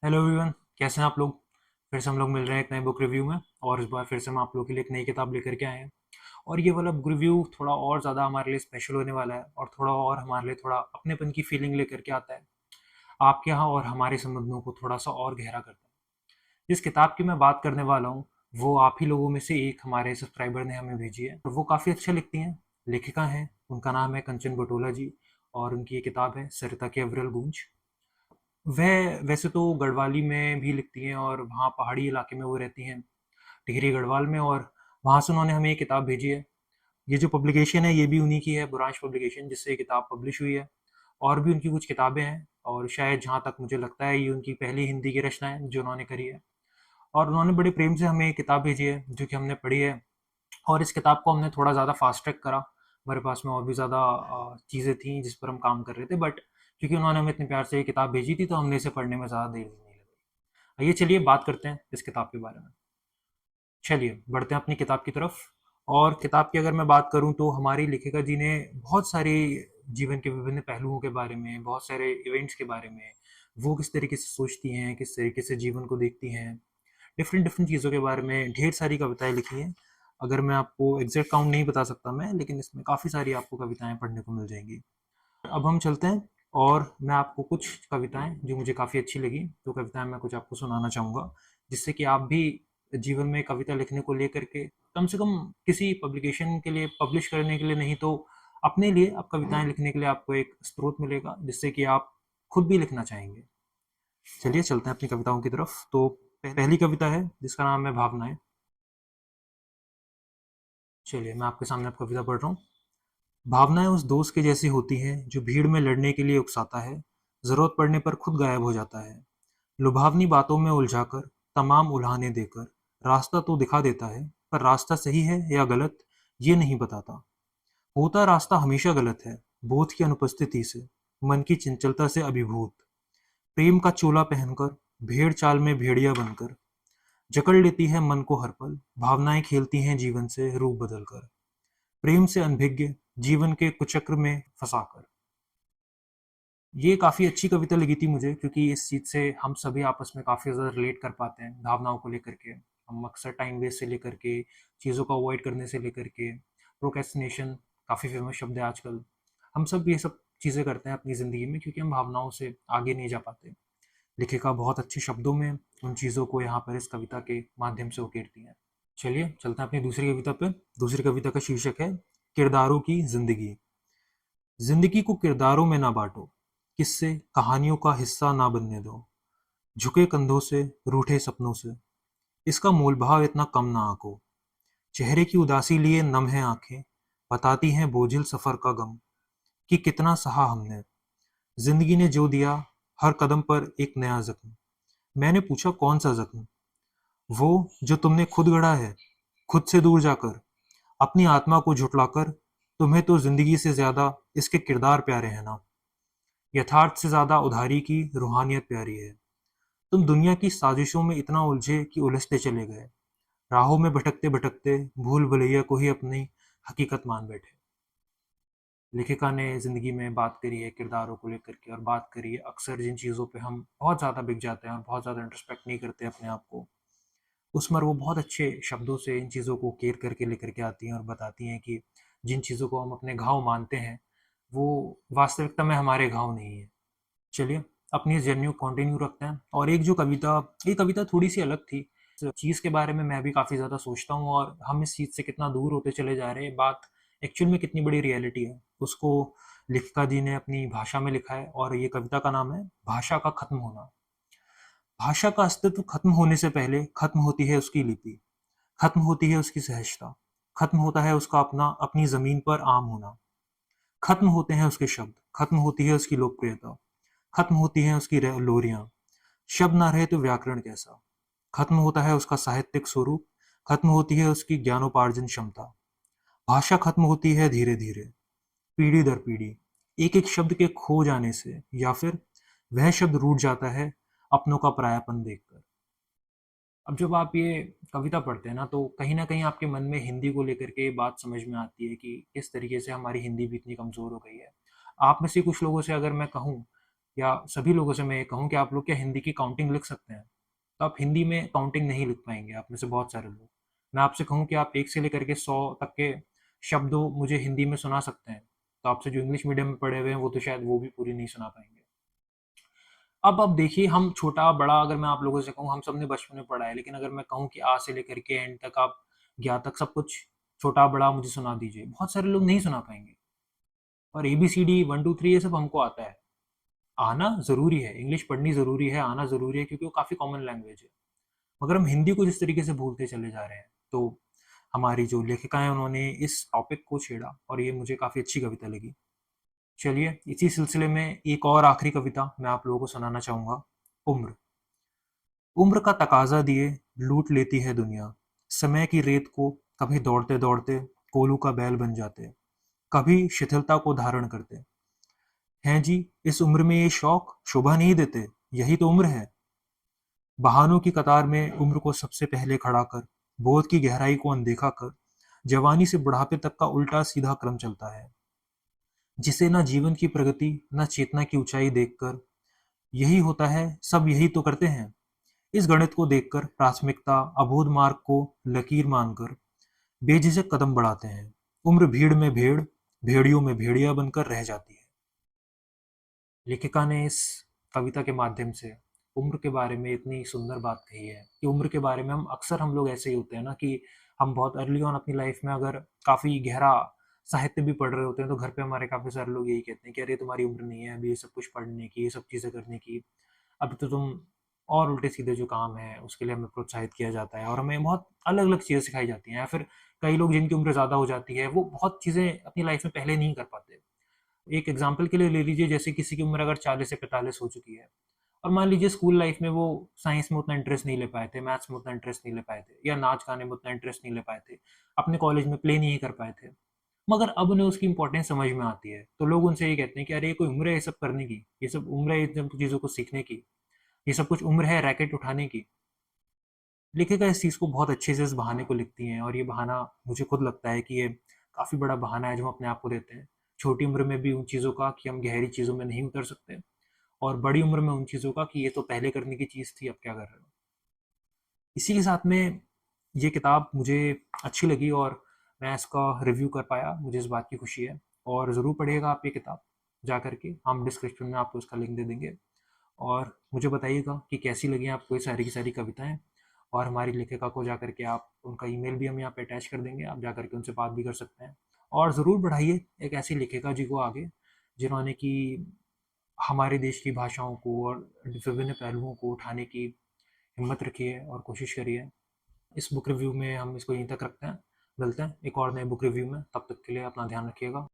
Hello everyone, कैसे हैं आप लोग। फिर से हम लोग मिल रहे हैं एक नए बुक रिव्यू में। और इस बार फिर से हम आप लोगों के लिए एक नई किताब लेकर के आए हैं। और ये वाला बुक रिव्यू थोड़ा और ज़्यादा हमारे लिए स्पेशल होने वाला है और थोड़ा और हमारे लिए थोड़ा अपनेपन की फीलिंग लेकर के आता है। आपके यहाँ और हमारे संबंधों को थोड़ा सा और गहरा करता है। जिस किताब की मैं बात करने वाला हूँ वो आप ही लोगों में से एक हमारे सब्सक्राइबर ने हमें भेजी है और वो काफ़ी अच्छा लिखती हैं। लेखिका हैं, उनका नाम है कंचन बटोला जी। और उनकी ये किताब है सरिता के अविरल गूंज। वह वैसे तो गढ़वाली में भी लिखती हैं और वहाँ पहाड़ी इलाके में वो रहती हैं, टिहरी गढ़वाल में। और वहाँ से उन्होंने हमें ये किताब भेजी है। ये जो पब्लिकेशन है ये भी उन्हीं की है, बुरांश पब्लिकेशन, जिससे ये किताब पब्लिश हुई है। और भी उनकी कुछ किताबें हैं और शायद जहाँ तक मुझे लगता है ये उनकी पहली हिंदी की रचना है जो उन्होंने करी है। और उन्होंने बड़े प्रेम से हमें ये किताब भेजी है जो कि हमने पढ़ी है। और इस किताब को हमने थोड़ा ज़्यादा फास्ट ट्रैक करा। हमारे पास में और भी ज़्यादा चीज़ें थी जिस पर हम काम कर रहे थे, बट क्योंकि उन्होंने हमें इतने प्यार से ये किताब भेजी थी तो हमने इसे पढ़ने में ज़्यादा देर नहीं लगी। आइए चलिए बात करते हैं इस किताब के बारे में। चलिए बढ़ते हैं अपनी किताब की तरफ। और किताब की अगर मैं बात करूं तो हमारी लेखिका जी ने बहुत सारे जीवन के विभिन्न पहलुओं के बारे में, बहुत सारे इवेंट्स के बारे में, वो किस तरीके से सोचती हैं, किस तरीके से जीवन को देखती हैं, डिफरेंट डिफरेंट चीज़ों के बारे में ढेर सारी कविताएं लिखी हैं। अगर मैं आपको एग्जैक्ट काउंट नहीं बता सकता मैं, लेकिन इसमें काफ़ी सारी आपको कविताएं पढ़ने को मिल जाएंगी। अब हम चलते हैं और मैं आपको कुछ कविताएं जो मुझे काफ़ी अच्छी लगी, तो कविताएं मैं कुछ आपको सुनाना चाहूँगा, जिससे कि आप भी जीवन में कविता लिखने को लेकर के कम से कम किसी पब्लिकेशन के लिए, पब्लिश करने के लिए नहीं तो अपने लिए, आप कविताएं लिखने के लिए आपको एक स्रोत मिलेगा जिससे कि आप खुद भी लिखना चाहेंगे। चलिए चलते हैं अपनी कविताओं की तरफ। तो पहली कविता है जिसका नाम है भावनाएं। चलिए मैं आपके सामने अब कविता पढ़ रहा हूँ। भावनाएं उस दोस्त के जैसी होती हैं जो भीड़ में लड़ने के लिए उकसाता है, जरूरत पड़ने पर खुद गायब हो जाता है। लुभावनी बातों में उलझाकर, तमाम उल्हाने देकर रास्ता तो दिखा देता है, पर रास्ता सही है या गलत ये नहीं बताता। होता रास्ता हमेशा गलत है, बोध की अनुपस्थिति से, मन की चंचलता से अभिभूत। प्रेम का चोला पहनकर, भेड़ चाल में भेड़िया बनकर जकड़ लेती है मन को हर पल। भावनाएं खेलती हैं जीवन से रूप बदलकर, प्रेम से अनभिज्ञ, जीवन के कुचक्र में फंसाकर। ये काफ़ी अच्छी कविता लगी थी मुझे, क्योंकि इस चीज़ से हम सभी आपस में काफ़ी ज़्यादा रिलेट कर पाते हैं भावनाओं को लेकर के। हम अक्सर टाइम वेस्ट से लेकर के, चीज़ों को अवॉइड करने से लेकर के, प्रोक्रेस्टिनेशन काफ़ी फेमस शब्द है आजकल। हम सब ये सब चीज़ें करते हैं अपनी ज़िंदगी में क्योंकि हम भावनाओं से आगे नहीं जा पाते। लेखिका बहुत अच्छे शब्दों में उन चीज़ों को यहाँ पर इस कविता के माध्यम से उकेरती हैं। चलिए चलते हैं अपनी दूसरी कविता पे। दूसरी कविता का शीर्षक है किरदारों की जिंदगी। जिंदगी को किरदारों में ना बांटो, किससे कहानियों का हिस्सा ना बनने दो। झुके कंधों से, रूठे सपनों से, इसका मोल भाव इतना कम ना आंको। चेहरे की उदासी लिए नम है आंखें, बताती हैं बोझिल सफर का गम, कि कितना सहा हमने। जिंदगी ने जो दिया, हर कदम पर एक नया जख्म। मैंने पूछा कौन सा जख्म? वो जो तुमने खुद गढ़ा है, खुद से दूर जाकर, अपनी आत्मा को झुठलाकर। तुम्हें तो जिंदगी से ज्यादा इसके किरदार प्यारे हैं ना। यथार्थ से ज्यादा उधारी की रूहानियत प्यारी है। तुम दुनिया की साजिशों में इतना उलझे कि उलझते चले गए, राहों में भटकते भटकते भूल भुलैया को ही अपनी हकीकत मान बैठे। लेखिका ने जिंदगी में बात करी है किरदारों को लेकर के, और बात करी है अक्सर जिन चीज़ों पे हम बहुत ज़्यादा बिक जाते हैं और बहुत ज़्यादा इंट्रोस्पेक्ट नहीं करते अपने आप को, उस पर वो बहुत अच्छे शब्दों से इन चीज़ों को केयर करके लेकर के आती हैं और बताती हैं कि जिन चीज़ों को हम अपने घाव मानते हैं वो वास्तविकता में हमारे घाव नहीं है। चलिए अपनी इस जर्नी को कंटिन्यू रखते हैं। और एक जो कविता, ये कविता थोड़ी सी अलग थी। इस चीज़ के बारे में मैं भी काफ़ी ज़्यादा सोचता हूँ और हम इस चीज़ से कितना दूर होते चले जा रहे हैं, बात एक्चुअल में कितनी बड़ी रियलिटी है उसको लेखिका जी ने अपनी भाषा में लिखा है। और ये कविता का नाम है भाषा का खत्म होना। भाषा का अस्तित्व खत्म होने से पहले खत्म होती है उसकी लिपि, खत्म होती है उसकी सहजता, खत्म होता है उसका अपना अपनी जमीन पर आम होना। खत्म होते हैं उसके शब्द, खत्म होती है उसकी लोकप्रियता, खत्म होती हैं उसकी लोरियां। शब्द ना रहे तो व्याकरण कैसा। खत्म होता है उसका साहित्यिक स्वरूप, खत्म होती है उसकी ज्ञानोपार्जन क्षमता। भाषा खत्म होती है धीरे धीरे, पीढ़ी दर पीढ़ी, एक एक शब्द के खो जाने से, या फिर वह शब्द रूठ जाता है अपनों का परायापन देखकर। अब जब आप ये कविता पढ़ते हैं ना कहीं आपके मन में हिंदी को लेकर के ये बात समझ में आती है कि किस तरीके से हमारी हिंदी भी इतनी कमज़ोर हो गई है। आप में से कुछ लोगों से अगर मैं कहूँ या सभी लोगों से मैं ये कहूँ कि आप लोग क्या हिंदी की काउंटिंग लिख सकते हैं? तो आप हिंदी में काउंटिंग नहीं लिख पाएँगे, आप में से बहुत सारे लोग। मैं आपसे कहूँ कि आप 1 से लेकर के 100 तक के शब्द मुझे हिंदी में सुना सकते हैं, तो आपसे जो इंग्लिश मीडियम में पढ़े हुए हैं, वो तो शायद वो भी पूरी नहीं सुना पाएँगे। अब देखिए, हम छोटा-बड़ा अगर मैं आप लोगों से कहूँ, हम सबने बचपन में पढ़ा है, लेकिन अगर मैं कहूँ कि आ से लेकर के एंड तक आप ज्ञा तक सब कुछ छोटा-बड़ा मुझे सुना दीजिए, बहुत सारे लोग नहीं सुना पाएँगे। और एबीसीडी 1, 2, 3 ये सब हमको आता है। आना ज़रूरी है, इंग्लिश पढ़नी ज़रूरी है, आना ज़रूरी है क्योंकि वो काफ़ी कॉमन लैंग्वेज है। मगर हम हिंदी को जिस तरीके से भूलते चले जा रहे हैं, तो हमारी जो लेखिका हैं उन्होंने इस टॉपिक को छेड़ा और ये मुझे काफ़ी अच्छी कविता लगी। चलिए, इसी सिलसिले में एक और आखिरी कविता मैं आप लोगों को सुनाना चाहूँगा, उम्र। उम्र का तकाज़ा दिए लूट लेती है दुनिया, समय की रेत को कभी दौड़ते-दौड़ते कोलू का बैल बन जाते, कभी शिथिलता को धारण करते। हैं जी, इस उम्र में ये शौक शोभा नहीं देते, यही तो उम्र है। बहानों की कतार में उम्र को सबसे पहले खड़ा कर, बोध की गहराई को अनदेखा कर, जवानी से बुढ़ापे तक का उल्टा सीधा क्रम चलता है, जिसे न जीवन की प्रगति न चेतना की ऊंचाई देखकर यही होता है, सब यही तो करते हैं। इस गणित को देखकर प्राथमिकता अबोध मार्ग को लकीर मानकर बेझिझक कदम बढ़ाते हैं। उम्र भीड़ में भेड़, भेड़ियों में भेड़िया बनकर रह जाती है। लेखिका ने इस कविता के माध्यम से उम्र के बारे में इतनी सुंदर बात कही है कि उम्र के बारे में हम लोग ऐसे ही होते हैं ना कि हम बहुत अर्ली ऑन अपनी लाइफ में अगर काफ़ी गहरा साहित्य भी पढ़ रहे होते हैं तो घर पे हमारे काफ़ी सारे लोग यही कहते हैं कि अरे तुम्हारी उम्र नहीं है अभी ये सब कुछ पढ़ने की, ये सब चीज़ें करने की, अभी तो तुम और उल्टे सीधे जो काम है उसके लिए हमें प्रोत्साहित किया जाता है और हमें बहुत अलग अलग चीज़ें सिखाई जाती हैं, या फिर कई लोग जिनकी उम्र ज़्यादा हो जाती है वो बहुत चीज़ें अपनी लाइफ में पहले नहीं कर पाते। एक एग्जाम्पल के लिए ले लीजिए, जैसे किसी की उम्र अगर 40 से 45 हो चुकी है और मान लीजिए स्कूल लाइफ में वो साइंस में उतना इंटरेस्ट नहीं ले पाए थे, मैथ्स में उतना इंटरेस्ट नहीं ले पाए थे, या नाच गाने में उतना इंटरेस्ट नहीं ले पाए थे, अपने कॉलेज में प्ले नहीं कर पाए थे, मगर अब उन्हें उसकी इंपॉर्टेंस समझ में आती है, तो लोग उनसे ये कहते हैं कि अरे ये कोई उम्र है ये सब करने की, ये सब उम्र है इन सब चीज़ों को सीखने की, ये सब कुछ उम्र है रैकेट उठाने की। लेखिका इस चीज़ को बहुत अच्छे से इस बहाने को लिखती हैं और ये बहाना मुझे खुद लगता है कि ये काफ़ी बड़ा बहाना है जो हम अपने आप को देते हैं। छोटी उम्र में भी उन चीज़ों का कि हम गहरी चीज़ों में नहीं उतर सकते, और बड़ी उम्र में उन चीज़ों का कि ये तो पहले करने की चीज़ थी, अब क्या कर रहे हो? इसी के साथ में ये किताब मुझे अच्छी लगी और मैं इसका रिव्यू कर पाया, मुझे इस बात की खुशी है। और ज़रूर पढ़िएगा आप ये किताब जा कर के, हम डिस्क्रिप्शन में आपको इसका लिंक दे देंगे। और मुझे बताइएगा कि कैसी लगी आपको ये सारी की सारी कविताएँ, और हमारी लेखिका को जाकर के आप उनका ईमेल भी हम यहाँ पे अटैच कर देंगे, आप जाकर के उनसे बात भी कर सकते हैं। और ज़रूर बढ़ाइए एक ऐसी लेखिका जी को आगे, जिन्होंने कि हमारे देश की भाषाओं को और विभिन्न पहलुओं को उठाने की हिम्मत रखी है और कोशिश करी है। इस बुक रिव्यू में हम इसको यहीं तक रखते हैं। मिलते हैं एक और नए बुक रिव्यू में, तब तक के लिए अपना ध्यान रखिएगा।